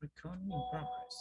Recording in progress.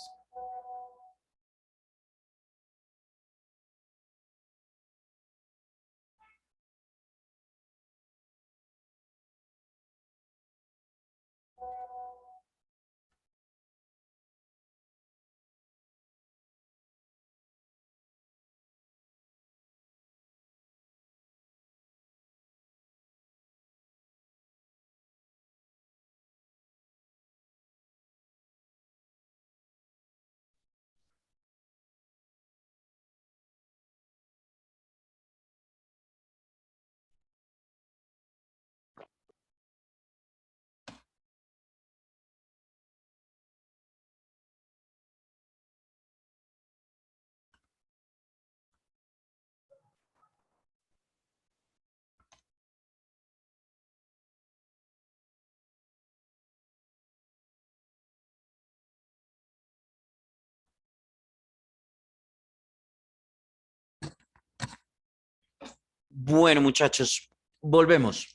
Bueno, muchachos, volvemos.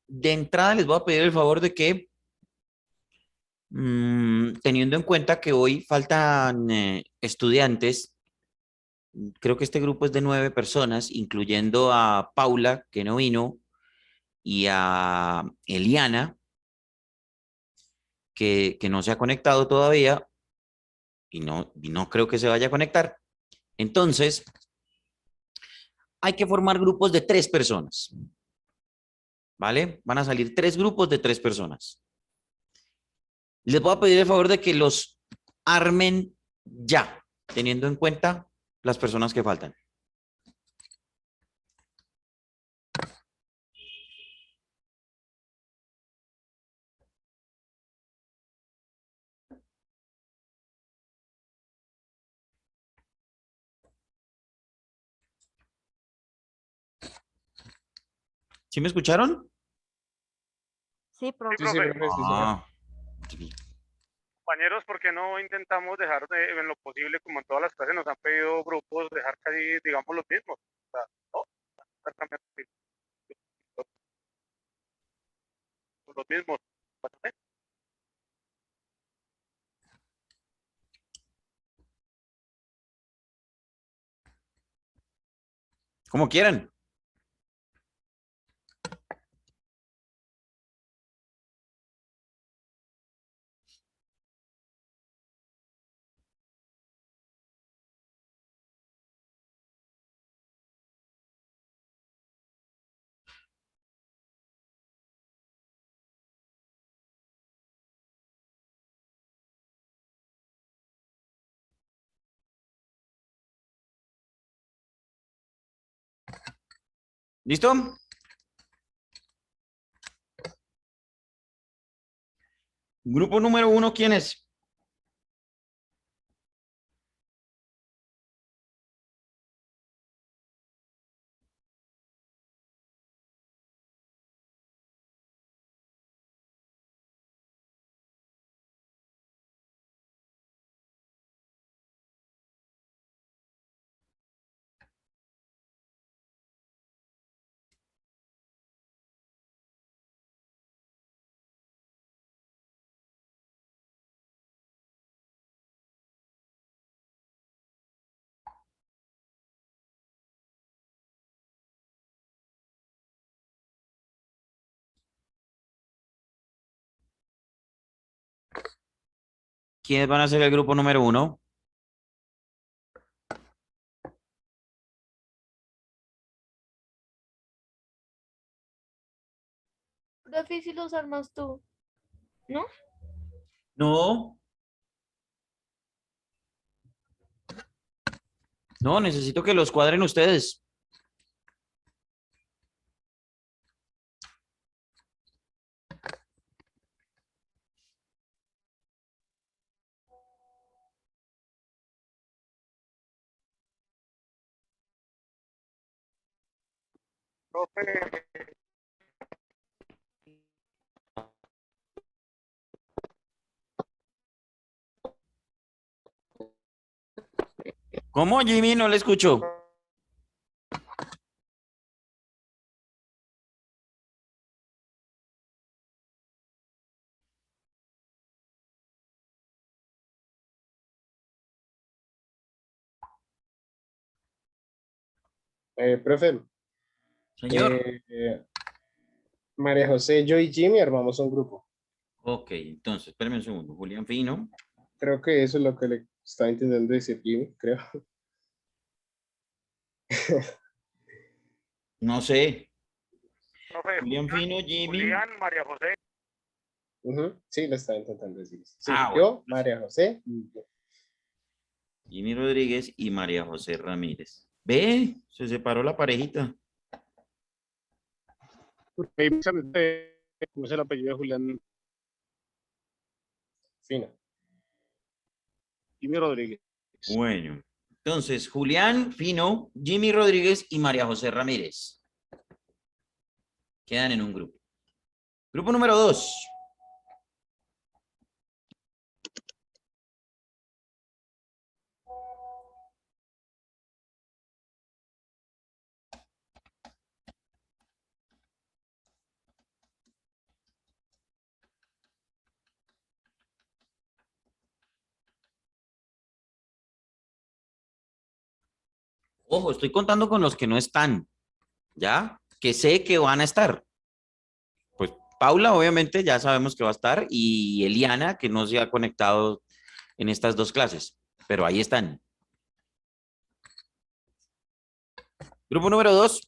De entrada les voy a pedir el favor de que, teniendo en cuenta que hoy faltan estudiantes, creo que este grupo es de 9 personas, incluyendo a Paula, que no vino, y a Eliana, que no se ha conectado todavía y no creo que se vaya a conectar. Entonces, hay que formar grupos de 3 personas, ¿vale? Van a salir 3 grupos de 3 personas. Les voy a pedir el favor de que los armen ya, teniendo en cuenta las personas que faltan. ¿Sí me escucharon? Sí, Sí, profe. Sí, sí, profe. profe, sí, señor. Sí. Compañeros, ¿por qué no intentamos dejar en lo posible, como en todas las clases nos han pedido grupos, dejar casi, digamos, los mismos? O sea, no, exactamente los mismos. Como quieran. ¿Listo? Grupo número 1, ¿quién es? ¿Quiénes van a ser el grupo número 1? Profe, si los armas tú, ¿no? No. No, necesito que los cuadren ustedes. Profe, ¿Cómo, Jimmy? No le escucho. Profe, Señor. María José, yo y Jimmy armamos un grupo. Ok, entonces, espérame un segundo. Julián Fino. Creo que eso es lo que le estaba intentando decir Jimmy, creo. No sé. Profe, Julián Fino, Jimmy. Julián, María José. Sí, le estaba intentando decir eso. Sí, Ah, yo, bueno. María José y yo. Jimmy Rodríguez y María José Ramírez. ¿Ve? Se separó la parejita. ¿Cómo es el apellido de Julián? Fino. Jimmy Rodríguez. Bueno. Entonces, Julián Fino, Jimmy Rodríguez y María José Ramírez. Quedan en un grupo. Grupo número 2. Ojo, estoy contando con los que no están, ¿ya? Que sé que van a estar. Pues Paula, obviamente, ya sabemos que va a estar, y Eliana, que no se ha conectado en estas dos clases, pero ahí están. Grupo número 2.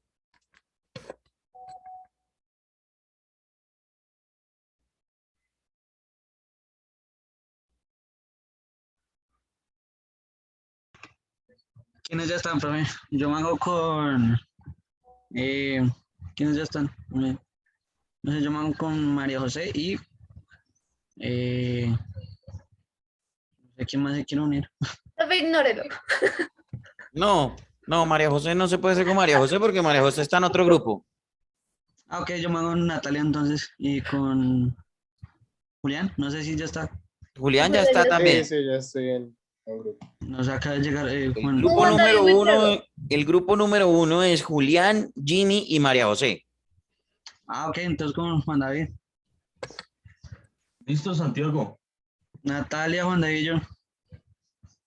¿Quiénes ya están, profe? Yo me hago con... ¿quiénes ya están? No sé, yo me hago con María José y... no sé quién más se quiere unir. Profe, ignórelo. No, no, María José no se puede hacer con María José porque María José está en otro grupo. Ah, ok, yo me hago con Natalia entonces y con Julián. No sé si ya está. Julián ya Julián está ya está. Sí, también. sí, ya estoy en un grupo. Nos acaba de llegar El Juan. grupo Juan David número uno, Buitrago. el grupo número 1 es Julián, Jimmy y María José. Ah, ok, entonces con Juan David. Listo, Santiago. Natalia, Juan David y yo.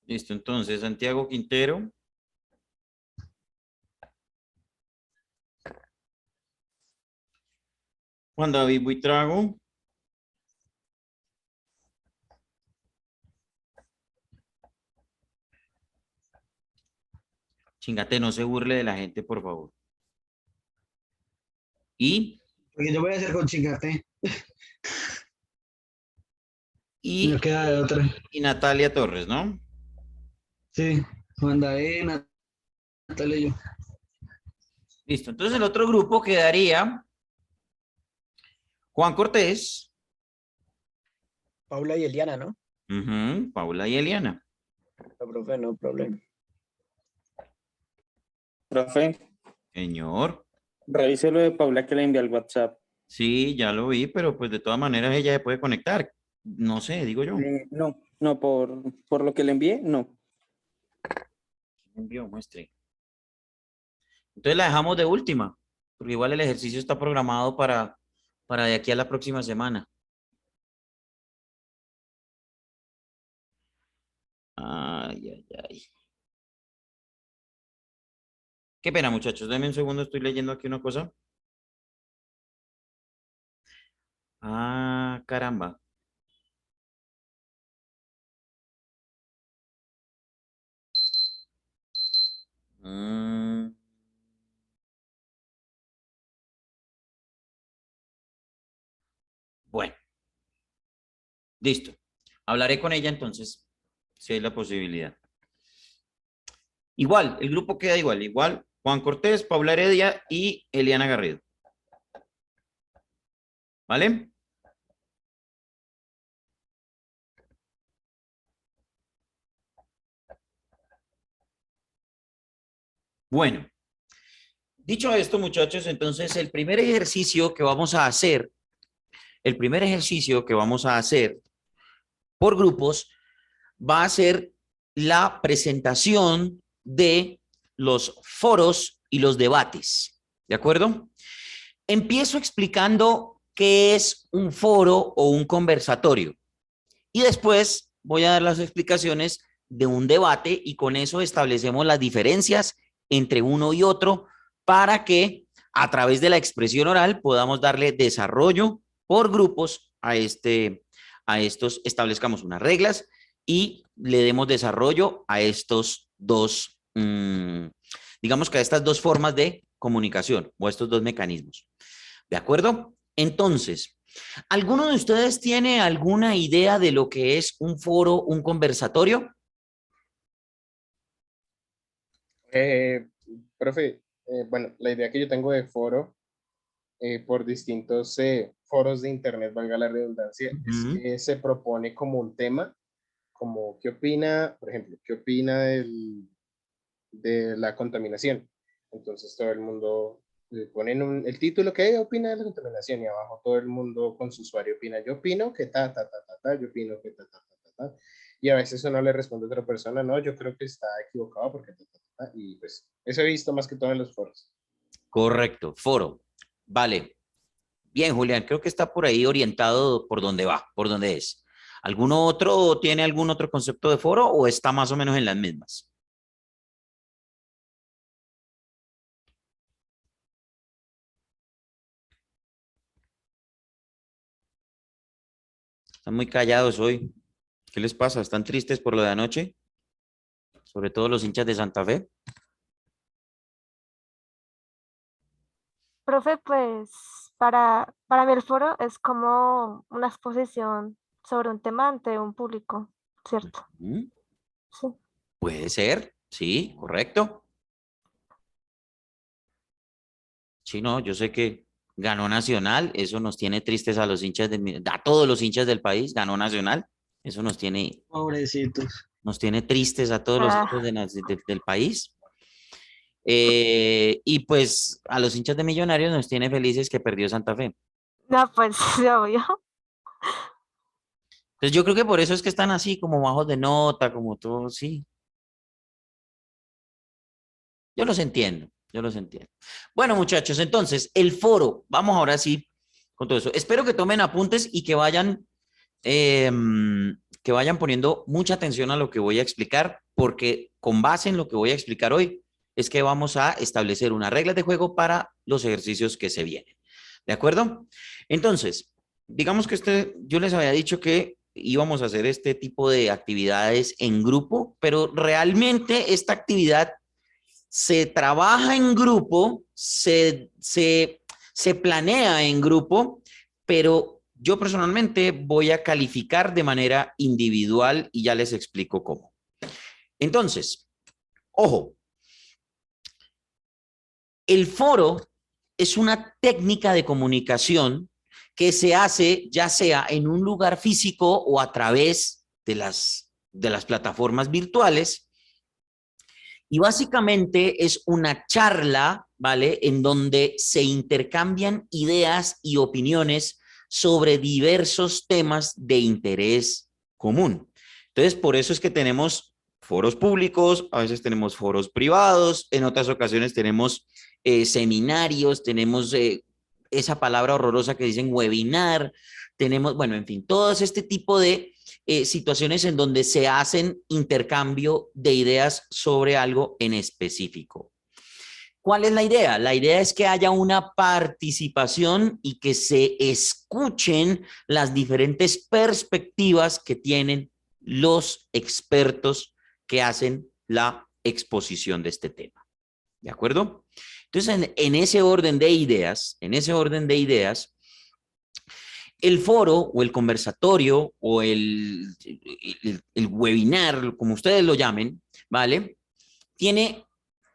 Listo, entonces Santiago Quintero. Juan David Buitrago. Chingate, no se burle de la gente, por favor. Y, Porque yo voy a hacer con chingarte. y, No queda de otra. y Natalia Torres, ¿no? Sí, Juan David, Natalia y yo. Listo, entonces el otro grupo quedaría Juan Cortés, Paula y Eliana, ¿no? Paula y Eliana. No, profe, no problema. Profe, Señor, revise lo de Paula que le envié al WhatsApp. sí, ya lo vi, pero pues de todas maneras ella se puede conectar. No sé, digo yo. No, por lo que le envié, no. Envío, muestre. Entonces la dejamos de última, porque igual el ejercicio está programado para de aquí a la próxima semana. Ay, ay, ay. Qué pena, muchachos. Denme un segundo, estoy leyendo aquí una cosa. Ah, caramba. Mm. Bueno, listo. Hablaré con ella entonces, si hay la posibilidad. Igual, el grupo queda igual. Igual, Juan Cortés, Paula Heredia y Eliana Garrido. ¿Vale? Bueno, dicho esto, muchachos, entonces el primer ejercicio que vamos a hacer, por grupos va a ser la presentación de los foros y los debates. ¿De acuerdo? Empiezo explicando qué es un foro o un conversatorio y después voy a dar las explicaciones de un debate y con eso establecemos las diferencias entre uno y otro para que a través de la expresión oral podamos darle desarrollo por grupos a estos, establezcamos unas reglas y le demos desarrollo a estos dos, digamos que a estas dos formas de comunicación o estos dos mecanismos. ¿De acuerdo? Entonces, ¿alguno de ustedes tiene alguna idea de lo que es un foro, un conversatorio? Profe, bueno, la idea que yo tengo de foro por distintos foros de internet, valga la redundancia, es que se propone como un tema, como qué opina, por ejemplo, qué opina de la contaminación. Entonces todo el mundo ponen el título, ¿qué opina de la contaminación? Y abajo todo el mundo con su usuario opina, yo opino que yo opino que ta. Y a veces uno le responde a otra persona, no, yo creo que está equivocado porque y pues eso he visto más que todo en los foros. Correcto, foro. Vale. Bien, Julián, creo que está por ahí orientado por dónde va, por dónde es. ¿Alguno otro tiene algún otro concepto de foro o está más o menos en las mismas? Están muy callados hoy. ¿Qué les pasa? ¿Están tristes por lo de anoche? Sobre todo los hinchas de Santa Fe. Profe, pues para mí el foro es como una exposición sobre un tema ante un público, ¿cierto? ¿Mm? Sí. Puede ser, sí, correcto. Sí, no, yo sé que ganó Nacional, eso nos tiene tristes a los hinchas a todos los hinchas del país, ganó Nacional, eso Pobrecitos. nos tiene tristes a todos los hinchas Ah, del país. Y pues a los hinchas de Millonarios nos tiene felices que perdió Santa Fe. no, pues obvio. Entonces yo creo que por eso es que están así, como bajos de nota, como todo, sí. Yo los entiendo, yo los entiendo. Bueno, muchachos, entonces, el foro, vamos ahora sí con todo eso. Espero que tomen apuntes y eh, que vayan poniendo mucha atención a lo que voy a explicar, porque con base en lo que voy a explicar hoy, es que vamos a establecer unas reglas de juego para los ejercicios que se vienen. ¿De acuerdo? Entonces, digamos que yo les había dicho que íbamos a hacer este tipo de actividades en grupo, pero realmente esta actividad se trabaja en grupo, se planea en grupo, pero yo personalmente voy a calificar de manera individual y ya les explico cómo. Entonces, ojo, el foro es una técnica de comunicación que se hace ya sea en un lugar físico o a través de las plataformas virtuales. Y básicamente es una charla, ¿vale? En donde se intercambian ideas y opiniones sobre diversos temas de interés común. Entonces, por eso es que tenemos foros públicos, a veces tenemos foros privados, en otras ocasiones tenemos seminarios, tenemos esa palabra horrorosa que dicen webinar, tenemos, bueno, en fin, todo este tipo de situaciones en donde se hacen intercambio de ideas sobre algo en específico. ¿Cuál es la idea? La idea es que haya una participación y que se escuchen las diferentes perspectivas que tienen los expertos que hacen la exposición de este tema. ¿De acuerdo? Entonces, en ese orden de ideas, el foro o el conversatorio o el webinar, como ustedes lo llamen, ¿vale? Tiene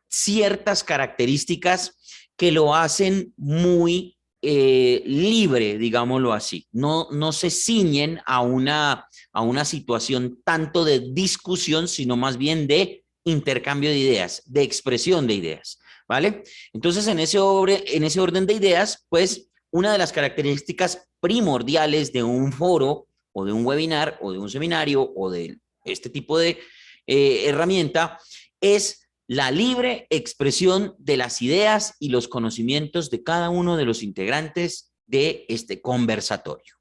ciertas características que lo hacen muy libre, digámoslo así. No se ciñen a una situación tanto de discusión, sino más bien de intercambio de ideas, de expresión de ideas, ¿vale? Entonces, en ese orden de ideas, pues, una de las características primordiales de un foro o de un webinar o de un seminario o de este tipo de herramienta es la libre expresión de las ideas y los conocimientos de cada uno de los integrantes de este conversatorio.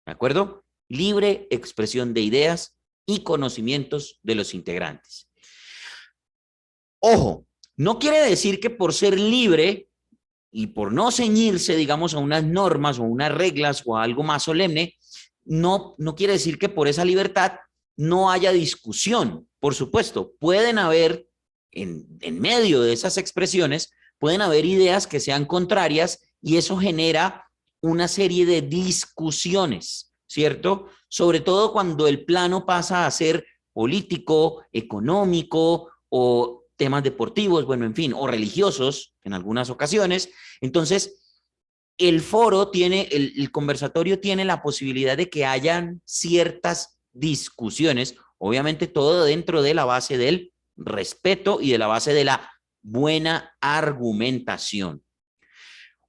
¿De acuerdo? Libre expresión de ideas y conocimientos de los integrantes. Ojo, No quiere decir que por ser libre y por no ceñirse, digamos, a unas normas o unas reglas o a algo más solemne, no quiere decir que por esa libertad no haya discusión. Por supuesto, pueden haber, en medio de esas expresiones, pueden haber ideas que sean contrarias y eso genera una serie de discusiones, ¿cierto? Sobre todo cuando el plano pasa a ser político, económico o temas deportivos, bueno, en fin, o religiosos en algunas ocasiones. Entonces, el foro tiene, el conversatorio tiene la posibilidad de que hayan ciertas discusiones, obviamente todo dentro de la base del respeto y de la base de la buena argumentación.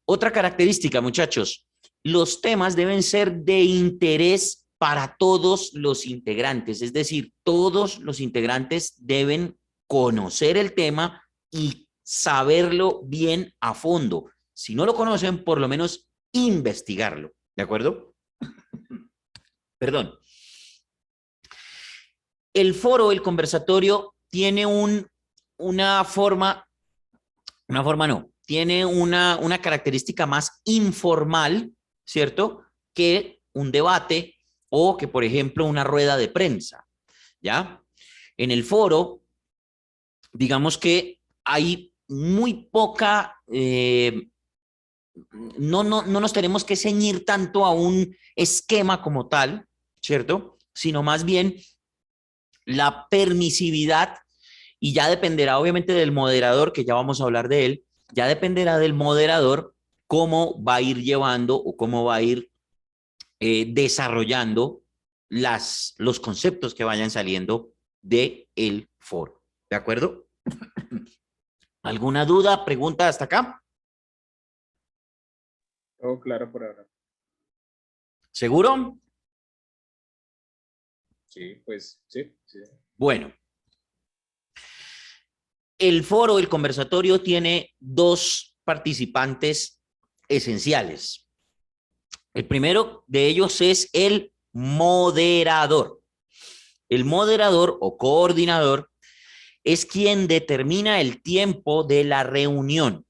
Otra característica, muchachos, los temas deben ser de interés para todos los integrantes, es decir, todos los integrantes deben conocer el tema y saberlo bien a fondo. Si no lo conocen, por lo menos investigarlo, ¿de acuerdo? Perdón. El foro, el conversatorio, tiene tiene una característica más informal, ¿cierto? Que un debate o que, por ejemplo, una rueda de prensa, ¿ya? En el foro, digamos que hay muy poca, no nos tenemos que ceñir tanto a un esquema como tal, ¿cierto? Sino más bien la permisividad, y ya dependerá obviamente del moderador, que ya vamos a hablar de él, ya dependerá del moderador cómo va a ir llevando o cómo va a ir desarrollando los conceptos que vayan saliendo del foro. ¿De acuerdo? ¿Alguna duda, pregunta hasta acá? Todo claro por ahora. ¿Seguro? Sí, pues sí. Bueno. El foro, el conversatorio, tiene dos participantes esenciales. El primero de ellos es el moderador. El moderador o coordinador es quien determina el tiempo de la reunión.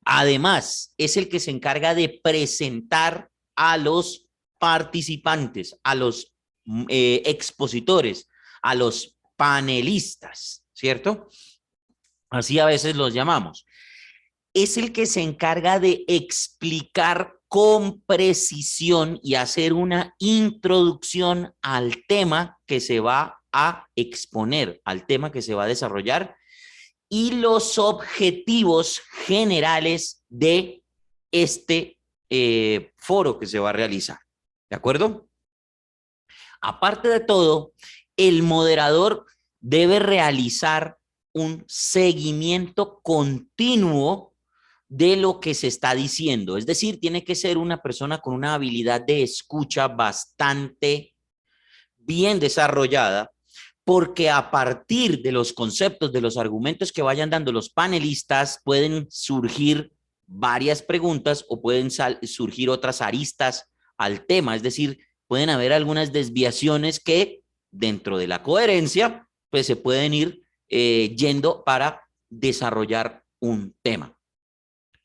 Además, es el que se encarga de presentar a los participantes, a los expositores, a los panelistas, ¿cierto? Así a veces los llamamos. Es el que se encarga de explicar con precisión y hacer una introducción al tema que se va a exponer, al tema que se va a desarrollar y los objetivos generales de este foro que se va a realizar. ¿De acuerdo? Aparte de todo, el moderador debe realizar un seguimiento continuo de lo que se está diciendo. Es decir, tiene que ser una persona con una habilidad de escucha bastante bien desarrollada, porque a partir de los conceptos, de los argumentos que vayan dando los panelistas, pueden surgir varias preguntas o pueden surgir otras aristas al tema. Es decir, pueden haber algunas desviaciones que dentro de la coherencia, pues se pueden ir yendo para desarrollar un tema,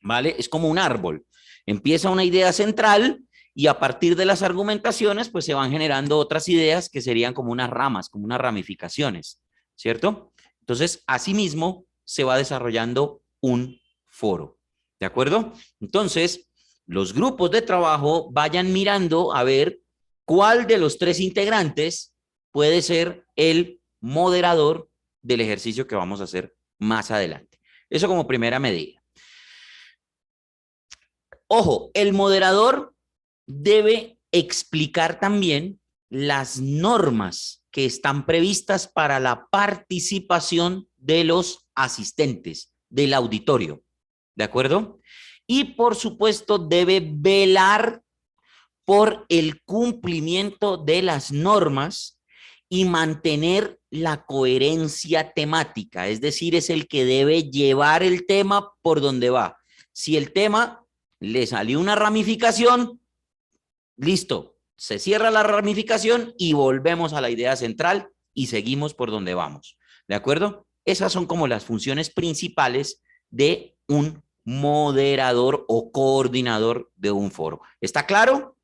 ¿vale? Es como un árbol. Empieza una idea central y a partir de las argumentaciones, pues se van generando otras ideas que serían como unas ramas, como unas ramificaciones, ¿cierto? Entonces, asimismo, se va desarrollando un foro, ¿de acuerdo? Entonces, los grupos de trabajo vayan mirando a ver cuál de los tres integrantes puede ser el moderador del ejercicio que vamos a hacer más adelante. Eso como primera medida. Ojo, el moderador debe explicar también las normas que están previstas para la participación de los asistentes del auditorio, ¿de acuerdo? Y por supuesto debe velar por el cumplimiento de las normas y mantener la coherencia temática, es decir, es el que debe llevar el tema por donde va. Si el tema le salió una ramificación, listo, se cierra la ramificación y volvemos a la idea central y seguimos por donde vamos, ¿de acuerdo? Esas son como las funciones principales de un moderador o coordinador de un foro. ¿Está claro?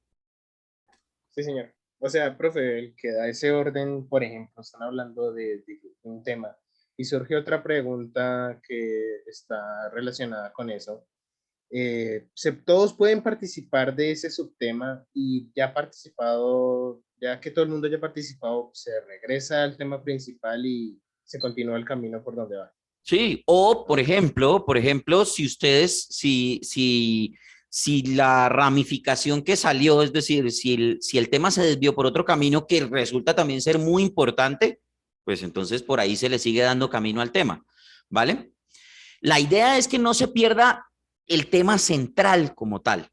Sí, señor. O sea, profe, el que da ese orden, por ejemplo, están hablando de un tema y surge otra pregunta que está relacionada con eso. Todos pueden participar de ese subtema y ya participado, ya que todo el mundo haya participado, se regresa al tema principal y se continúa el camino por donde va. Sí, o por ejemplo, si ustedes, si la ramificación que salió, es decir, si el tema se desvió por otro camino que resulta también ser muy importante, pues entonces por ahí se le sigue dando camino al tema, ¿vale? La idea es que no se pierda el tema central como tal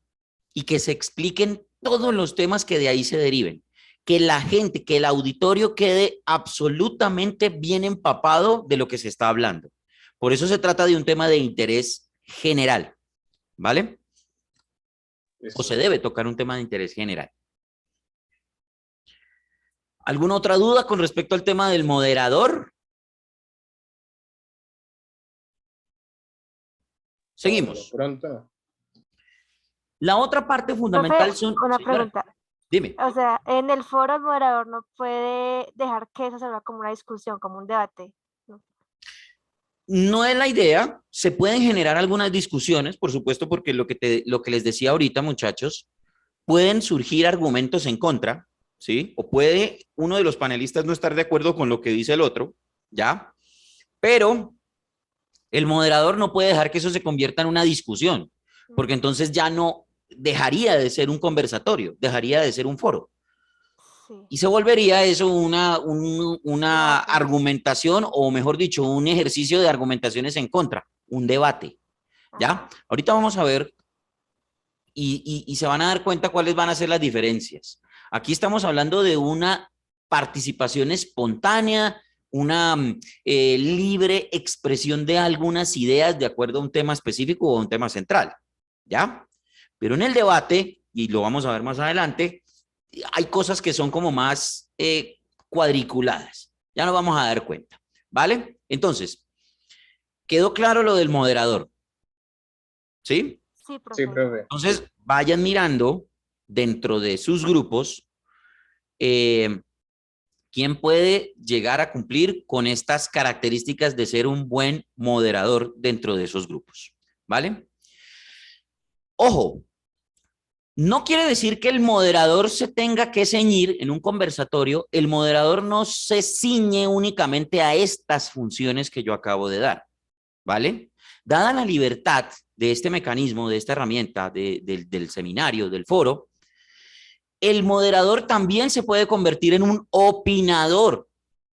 y que se expliquen todos los temas que de ahí se deriven. Que la gente, que el auditorio quede absolutamente bien empapado de lo que se está hablando. Por eso se trata de un tema de interés general, ¿vale? O se debe tocar un tema de interés general. ¿Alguna otra duda con respecto al tema del moderador? Seguimos. Pronto. La otra parte fundamental Profe, son... una Sí, claro. pregunta. Dime. O sea, en el foro el moderador no puede dejar que eso se vea como una discusión, como un debate. ¿No? No es la idea, se pueden generar algunas discusiones, por supuesto, porque lo que les decía ahorita, muchachos, pueden surgir argumentos en contra, ¿sí? O puede uno de los panelistas no estar de acuerdo con lo que dice el otro, ¿ya? Pero el moderador no puede dejar que eso se convierta en una discusión, porque entonces ya no dejaría de ser un conversatorio, dejaría de ser un foro. Sí. Y se volvería eso una Debate. argumentación, o mejor dicho, un ejercicio de argumentaciones en contra, un debate. ¿Ya? Ajá. Ahorita vamos a ver y se van a dar cuenta cuáles van a ser las diferencias. Aquí estamos hablando de una participación espontánea, una libre expresión de algunas ideas de acuerdo a un tema específico o a un tema central. ¿Ya? Pero en el debate, y lo vamos a ver más adelante, hay cosas que son como más cuadriculadas. Ya nos vamos a dar cuenta, ¿vale? Entonces, ¿quedó claro lo del moderador? ¿Sí? Sí, profe. Sí, profe. Entonces, vayan mirando dentro de sus grupos quién puede llegar a cumplir con estas características de ser un buen moderador dentro de esos grupos, ¿vale? Ojo, no quiere decir que el moderador se tenga que ceñir en un conversatorio. El moderador no se ciñe únicamente a estas funciones que yo acabo de dar, ¿vale? Dada la libertad de este mecanismo, de esta herramienta, del seminario, del foro, el moderador también se puede convertir en un opinador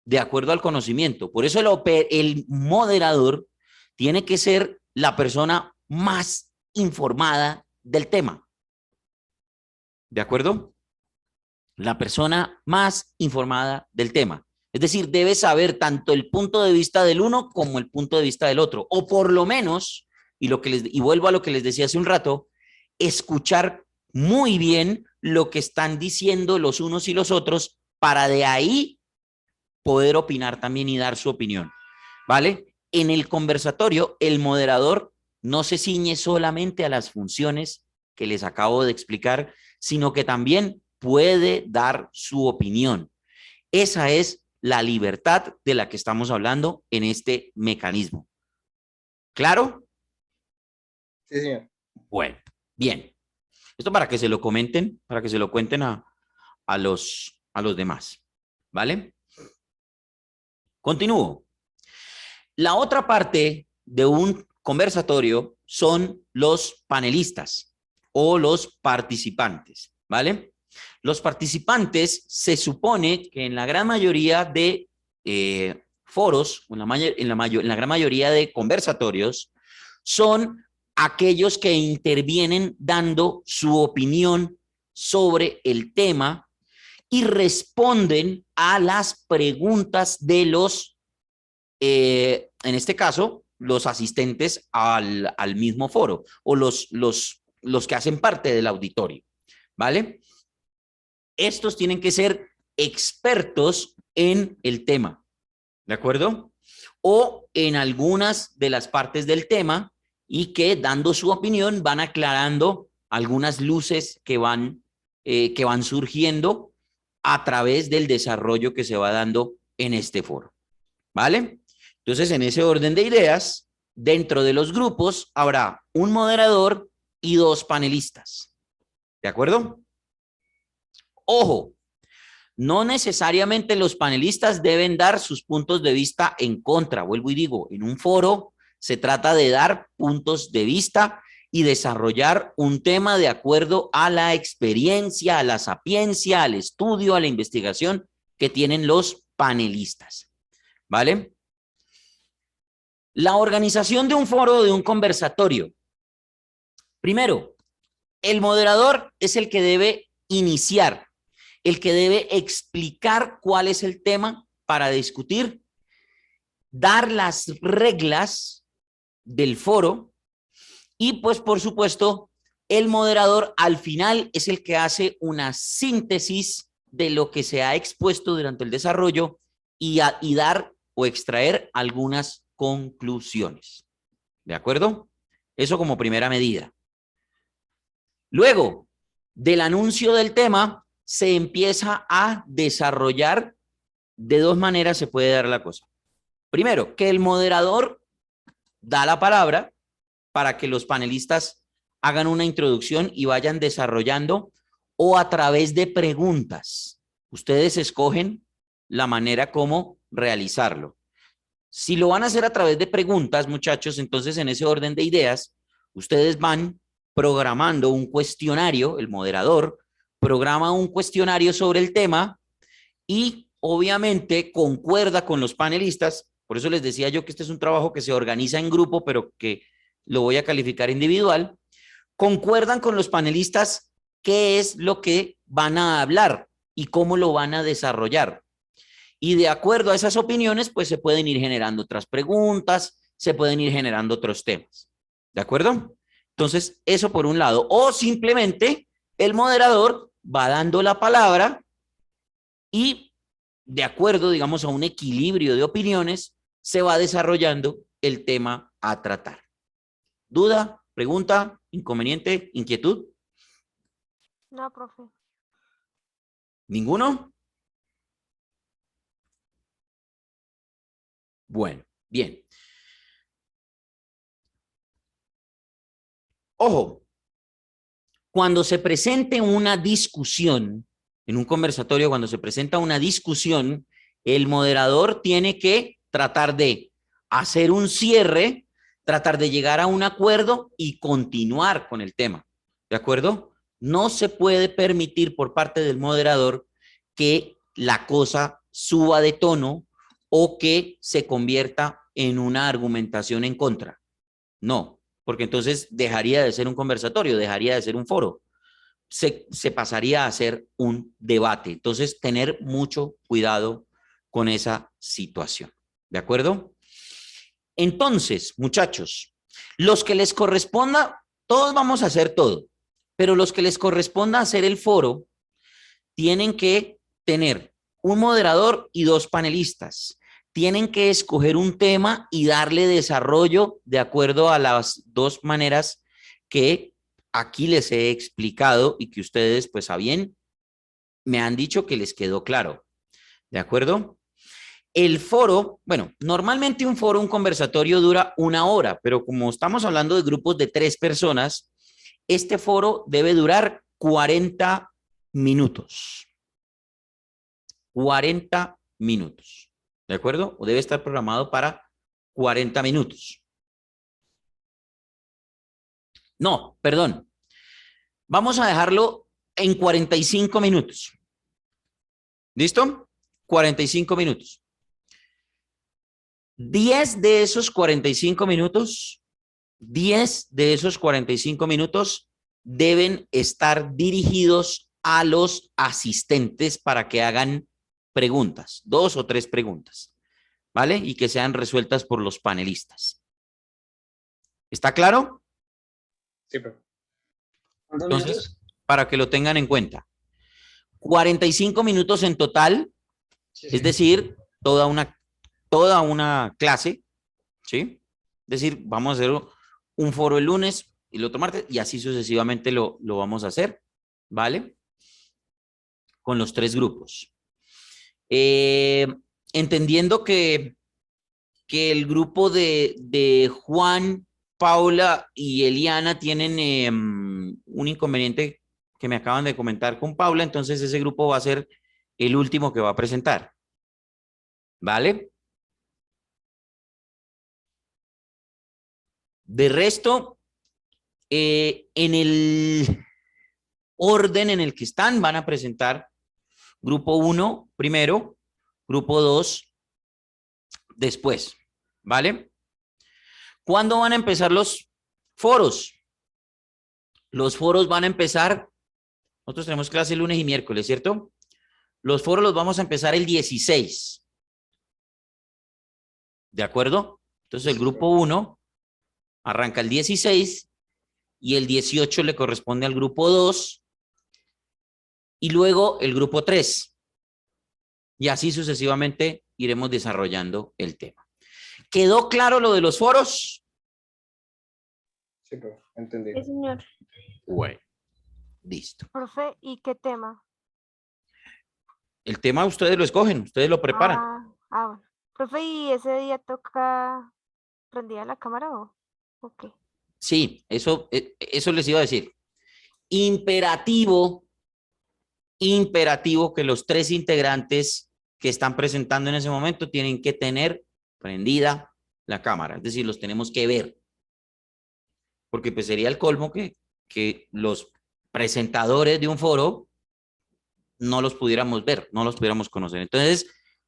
de acuerdo al conocimiento. Por eso el moderador tiene que ser la persona más informada del tema. ¿De acuerdo? La persona más informada del tema. Es decir, debe saber tanto el punto de vista del uno como el punto de vista del otro. O por lo menos, y vuelvo a lo que les decía hace un rato, escuchar muy bien lo que están diciendo los unos y los otros para de ahí poder opinar también y dar su opinión. ¿Vale? En el conversatorio, el moderador no se ciñe solamente a las funciones que les acabo de explicar, sino que también puede dar su opinión. Esa es la libertad de la que estamos hablando en este mecanismo. ¿Claro? Sí, señor. Bueno, bien. Esto para que se lo comenten, para que se lo cuenten a los demás. ¿Vale? Continúo. La otra parte de un conversatorio son los panelistas o los participantes, ¿vale? Los participantes se supone que en la gran mayoría de foros, en la gran mayoría de conversatorios, son aquellos que intervienen dando su opinión sobre el tema y responden a las preguntas de los, en este caso, los asistentes al mismo foro o los que hacen parte del auditorio, ¿vale? Estos tienen que ser expertos en el tema, ¿de acuerdo? o en algunas de las partes del tema y que dando su opinión van aclarando algunas luces que van surgiendo a través del desarrollo que se va dando en este foro. ¿Vale? Entonces, en ese orden de ideas, dentro de los grupos habrá un moderador y 2 panelistas. ¿De acuerdo? Ojo, no necesariamente los panelistas deben dar sus puntos de vista en contra. Vuelvo y digo, en un foro se trata de dar puntos de vista y desarrollar un tema de acuerdo a la experiencia, a la sapiencia, al estudio, a la investigación que tienen los panelistas. ¿Vale? La organización de un foro o de un conversatorio. Primero, el moderador es el que debe iniciar, el que debe explicar cuál es el tema para discutir, dar las reglas del foro y pues por supuesto el moderador al final es el que hace una síntesis de lo que se ha expuesto durante el desarrollo y dar o extraer algunas conclusiones. ¿De acuerdo? Eso como primera medida. Luego del anuncio del tema, se empieza a desarrollar de 2 maneras se puede dar la cosa. Primero, que el moderador da la palabra para que los panelistas hagan una introducción y vayan desarrollando o a través de preguntas. Ustedes escogen la manera como realizarlo. Si lo van a hacer a través de preguntas, muchachos, entonces en ese orden de ideas, ustedes van programando un cuestionario, el moderador programa un cuestionario sobre el tema y obviamente concuerda con los panelistas. Por eso les decía yo que este es un trabajo que se organiza en grupo, pero que lo voy a calificar individual. Concuerdan con los panelistas qué es lo que van a hablar y cómo lo van a desarrollar. Y de acuerdo a esas opiniones, pues se pueden ir generando otras preguntas, se pueden ir generando otros temas. ¿De acuerdo? Entonces, eso por un lado. O simplemente el moderador va dando la palabra y de acuerdo, digamos, a un equilibrio de opiniones, se va desarrollando el tema a tratar. ¿Duda? ¿Pregunta? ¿Inconveniente? ¿Inquietud? No, profe. ¿Ninguno? Bueno, bien. Ojo, cuando se presente una discusión, en un conversatorio, cuando se presenta una discusión, el moderador tiene que tratar de hacer un cierre, tratar de llegar a un acuerdo y continuar con el tema. ¿De acuerdo? No se puede permitir por parte del moderador que la cosa suba de tono o que se convierta en una argumentación en contra. No, porque entonces dejaría de ser un conversatorio, dejaría de ser un foro. Se pasaría a ser un debate. Entonces, tener mucho cuidado con esa situación. ¿De acuerdo? Entonces, muchachos, los que les corresponda, todos vamos a hacer todo, pero los que les corresponda hacer el foro tienen que tener un moderador y 2 panelistas. Tienen que escoger un tema y darle desarrollo de acuerdo a las 2 maneras que aquí les he explicado y que ustedes, pues a bien, me han dicho que les quedó claro. ¿De acuerdo? El foro, bueno, normalmente un foro, un conversatorio dura 1 hora, pero como estamos hablando de grupos de 3 personas, este foro debe durar 40 minutos. 40 minutos. ¿De acuerdo? O debe estar programado para 40 minutos. No, perdón. Vamos a dejarlo en 45 minutos. ¿Listo? 45 minutos. 10 de esos 45 minutos, 10 de esos 45 minutos deben estar dirigidos a los asistentes para que hagan preguntas, 2 o 3 preguntas, ¿vale? Y que sean resueltas por los panelistas. ¿Está claro? Sí, pero Entonces, para que lo tengan en cuenta. 45 minutos en total, es decir, toda una toda una clase, ¿sí? Es decir, vamos a hacer un foro el lunes y el otro martes y así sucesivamente lo vamos a hacer, ¿vale? Con los 3 grupos. Entendiendo que el grupo de Juan, Paula y Eliana tienen un inconveniente que me acaban de comentar con Paula, entonces ese grupo va a ser el último que va a presentar. ¿Vale? De resto, en el orden en el que están, van a presentar grupo 1 primero, grupo 2 después. ¿Vale? ¿Cuándo van a empezar los foros? Los foros van a empezar, nosotros tenemos clase lunes y miércoles, ¿cierto? Los foros los vamos a empezar el 16. ¿De acuerdo? Entonces el grupo 1 arranca el 16 y el 18 le corresponde al grupo 2 y luego el grupo 3. Y así sucesivamente iremos desarrollando el tema. ¿Quedó claro lo de los foros? Sí, profe, entendí. Sí, señor. Bueno, listo. Profe, ¿y qué tema? El tema ustedes lo escogen, ustedes lo preparan. Bueno. Profe, ¿y ese día toca prendida la cámara o qué? Sí, eso les iba a decir. Imperativo que los 3 integrantes que están presentando en ese momento tienen que tener prendida la cámara, es decir, los tenemos que ver. Porque pues sería el colmo que los presentadores de un foro no los pudiéramos ver, no los pudiéramos conocer. Entonces,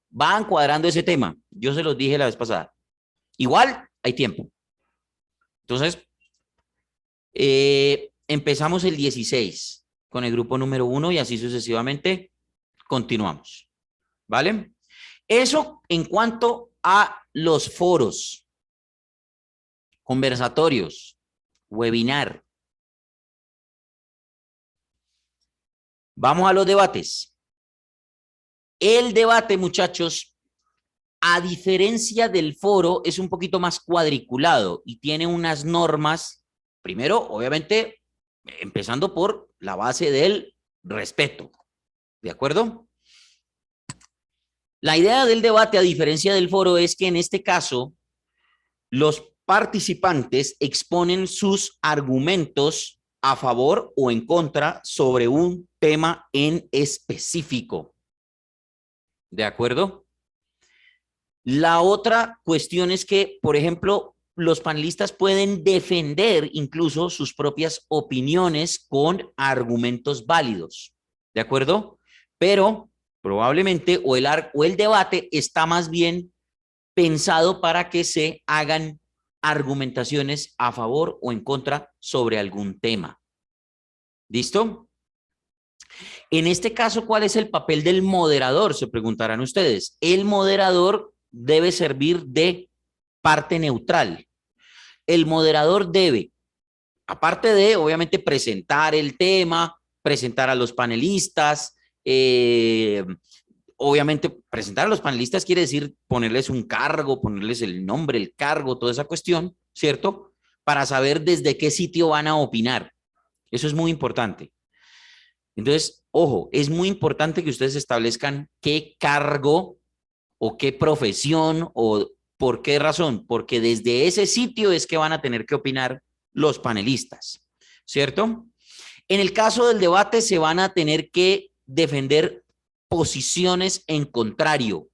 van cuadrando ese tema. Yo se los dije la vez pasada. Igual hay tiempo. Entonces, empezamos el 16 con el grupo número 1 y así sucesivamente continuamos. ¿Vale? Eso en cuanto a los foros, conversatorios, webinar. Vamos a los debates. El debate, muchachos, a diferencia del foro, es un poquito más cuadriculado y tiene unas normas, primero, obviamente, empezando por la base del respeto. ¿De acuerdo? La idea del debate, a diferencia del foro, es que en este caso, los participantes exponen sus argumentos a favor o en contra sobre un tema en específico. ¿De acuerdo? La otra cuestión es que, por ejemplo, los panelistas pueden defender incluso sus propias opiniones con argumentos válidos. ¿De acuerdo? Pero probablemente o el debate está más bien pensado para que se hagan argumentaciones a favor o en contra sobre algún tema. ¿Listo? En este caso, ¿cuál es el papel del moderador? Se preguntarán ustedes. El moderador debe servir de parte neutral. El moderador debe, aparte de, obviamente, presentar el tema, presentar a los panelistas, obviamente, presentar a los panelistas quiere decir ponerles un cargo, ponerles el nombre, el cargo, toda esa cuestión, ¿cierto? Para saber desde qué sitio van a opinar. Eso es muy importante. Entonces, ojo, es muy importante que ustedes establezcan qué cargo o qué profesión o por qué razón, porque desde ese sitio es que van a tener que opinar los panelistas, ¿cierto? En el caso del debate se van a tener que defender posiciones en contrario,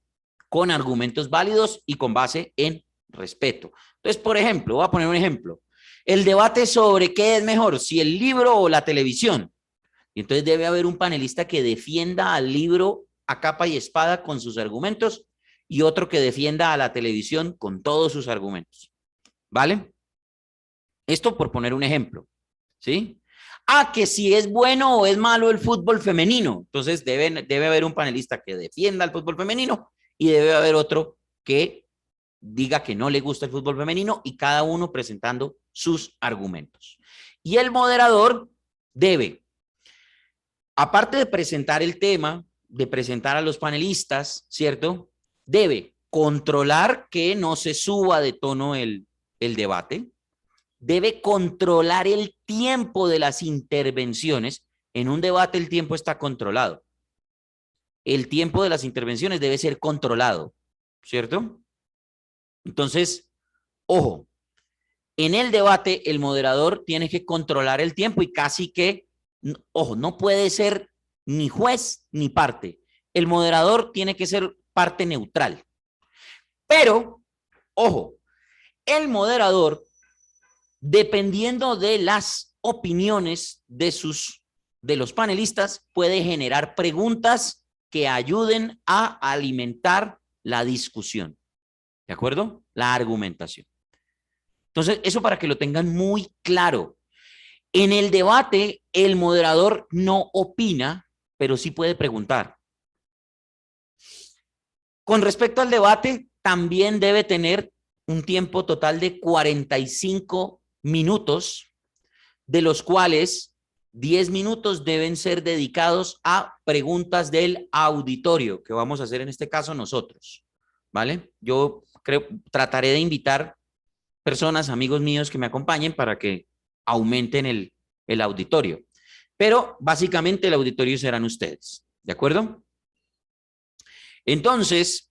con argumentos válidos y con base en respeto. Entonces, por ejemplo, voy a poner un ejemplo. El debate sobre qué es mejor, si el libro o la televisión. Y entonces debe haber un panelista que defienda al libro a capa y espada con sus argumentos y otro que defienda a la televisión con todos sus argumentos. ¿Vale? Esto por poner un ejemplo. ¿Sí? Que si es bueno o es malo el fútbol femenino. Entonces debe haber un panelista que defienda el fútbol femenino y debe haber otro que diga que no le gusta el fútbol femenino y cada uno presentando sus argumentos. Y el moderador debe, aparte de presentar el tema, de presentar a los panelistas, ¿cierto? Debe controlar que no se suba de tono el debate, debe controlar el tiempo de las intervenciones. En un debate el tiempo está controlado. El tiempo de las intervenciones debe ser controlado, ¿cierto? Entonces, ojo, en el debate el moderador tiene que controlar el tiempo y casi que, ojo, no puede ser ni juez ni parte. El moderador tiene que ser parte neutral. Pero, ojo, el moderador, dependiendo de las opiniones de los panelistas, puede generar preguntas que ayuden a alimentar la discusión. ¿De acuerdo? La argumentación. Entonces, eso para que lo tengan muy claro. En el debate, el moderador no opina, pero sí puede preguntar. Con respecto al debate, también debe tener un tiempo total de 45 minutos, de los cuales 10 minutos deben ser dedicados a preguntas del auditorio, que vamos a hacer en este caso nosotros, ¿vale? Yo trataré de invitar personas, amigos míos que me acompañen para que aumenten el auditorio. Pero básicamente el auditorio serán ustedes, ¿de acuerdo? Entonces,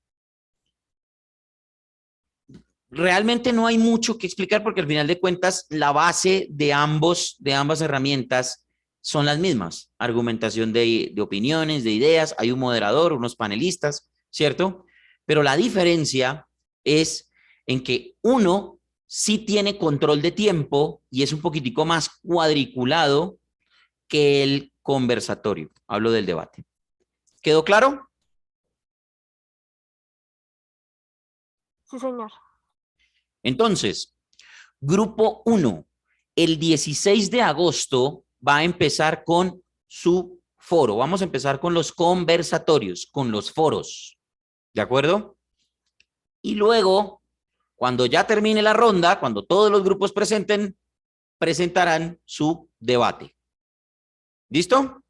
realmente no hay mucho que explicar porque al final de cuentas la base de ambas herramientas son las mismas. Argumentación de opiniones, de ideas, hay un moderador, unos panelistas, ¿cierto? Pero la diferencia es en que uno sí tiene control de tiempo y es un poquitico más cuadriculado que el conversatorio. Hablo del debate. ¿Quedó claro? Sí, señor. Entonces, grupo 1, el 16 de agosto va a empezar con su foro. Vamos a empezar con los conversatorios, con los foros. ¿De acuerdo? Y luego, cuando ya termine la ronda, cuando todos los grupos presentarán su debate. ¿Listo?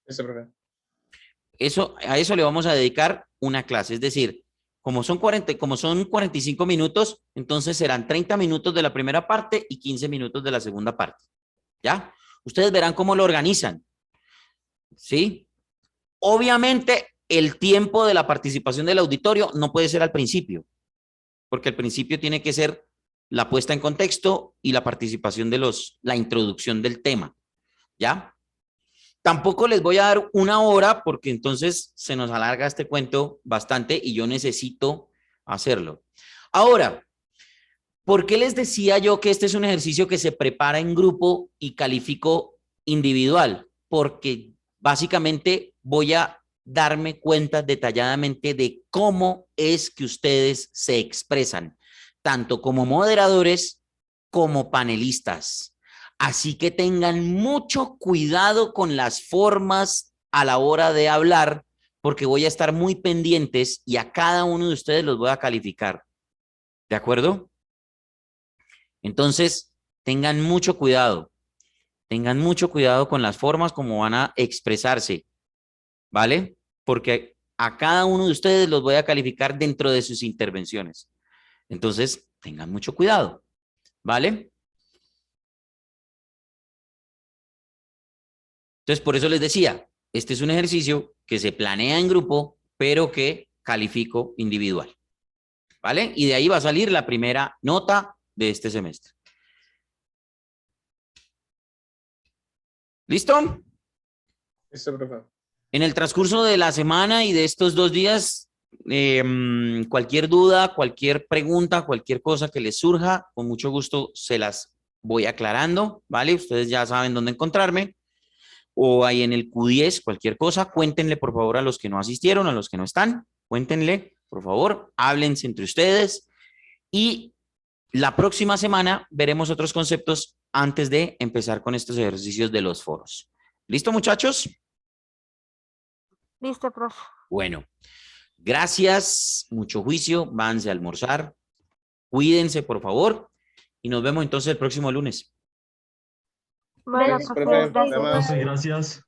Eso, profe. A eso le vamos a dedicar una clase, es decir, como son 45 minutos, entonces serán 30 minutos de la primera parte y 15 minutos de la segunda parte. ¿Ya? Ustedes verán cómo lo organizan. ¿Sí? Obviamente, el tiempo de la participación del auditorio no puede ser al principio, porque al principio tiene que ser la puesta en contexto y la participación de la introducción del tema. ¿Ya? Tampoco les voy a dar una hora porque entonces se nos alarga este cuento bastante y yo necesito hacerlo. Ahora, ¿por qué les decía yo que este es un ejercicio que se prepara en grupo y califico individual? Porque básicamente voy a darme cuenta detalladamente de cómo es que ustedes se expresan, tanto como moderadores como panelistas. Así que tengan mucho cuidado con las formas a la hora de hablar, porque voy a estar muy pendientes y a cada uno de ustedes los voy a calificar. ¿De acuerdo? Entonces, tengan mucho cuidado. Tengan mucho cuidado con las formas como van a expresarse, ¿vale? Porque a cada uno de ustedes los voy a calificar dentro de sus intervenciones. Entonces, tengan mucho cuidado, ¿vale? Entonces, por eso les decía, este es un ejercicio que se planea en grupo, pero que califico individual, ¿vale? Y de ahí va a salir la primera nota de este semestre. ¿Listo? Listo, profe. En el transcurso de la semana y de estos 2 días, cualquier duda, cualquier pregunta, cualquier cosa que les surja, con mucho gusto se las voy aclarando, ¿vale? Ustedes ya saben dónde encontrarme. O ahí en el Q10, cualquier cosa, cuéntenle por favor a los que no asistieron, a los que no están, cuéntenle, por favor, háblense entre ustedes y la próxima semana veremos otros conceptos antes de empezar con estos ejercicios de los foros. ¿Listo, muchachos? Listo, profe. Bueno, gracias, mucho juicio, váyanse a almorzar, cuídense por favor y nos vemos entonces el próximo lunes. Bueno, Gracias, profe, profe. gracias. Nada más. Profe, gracias.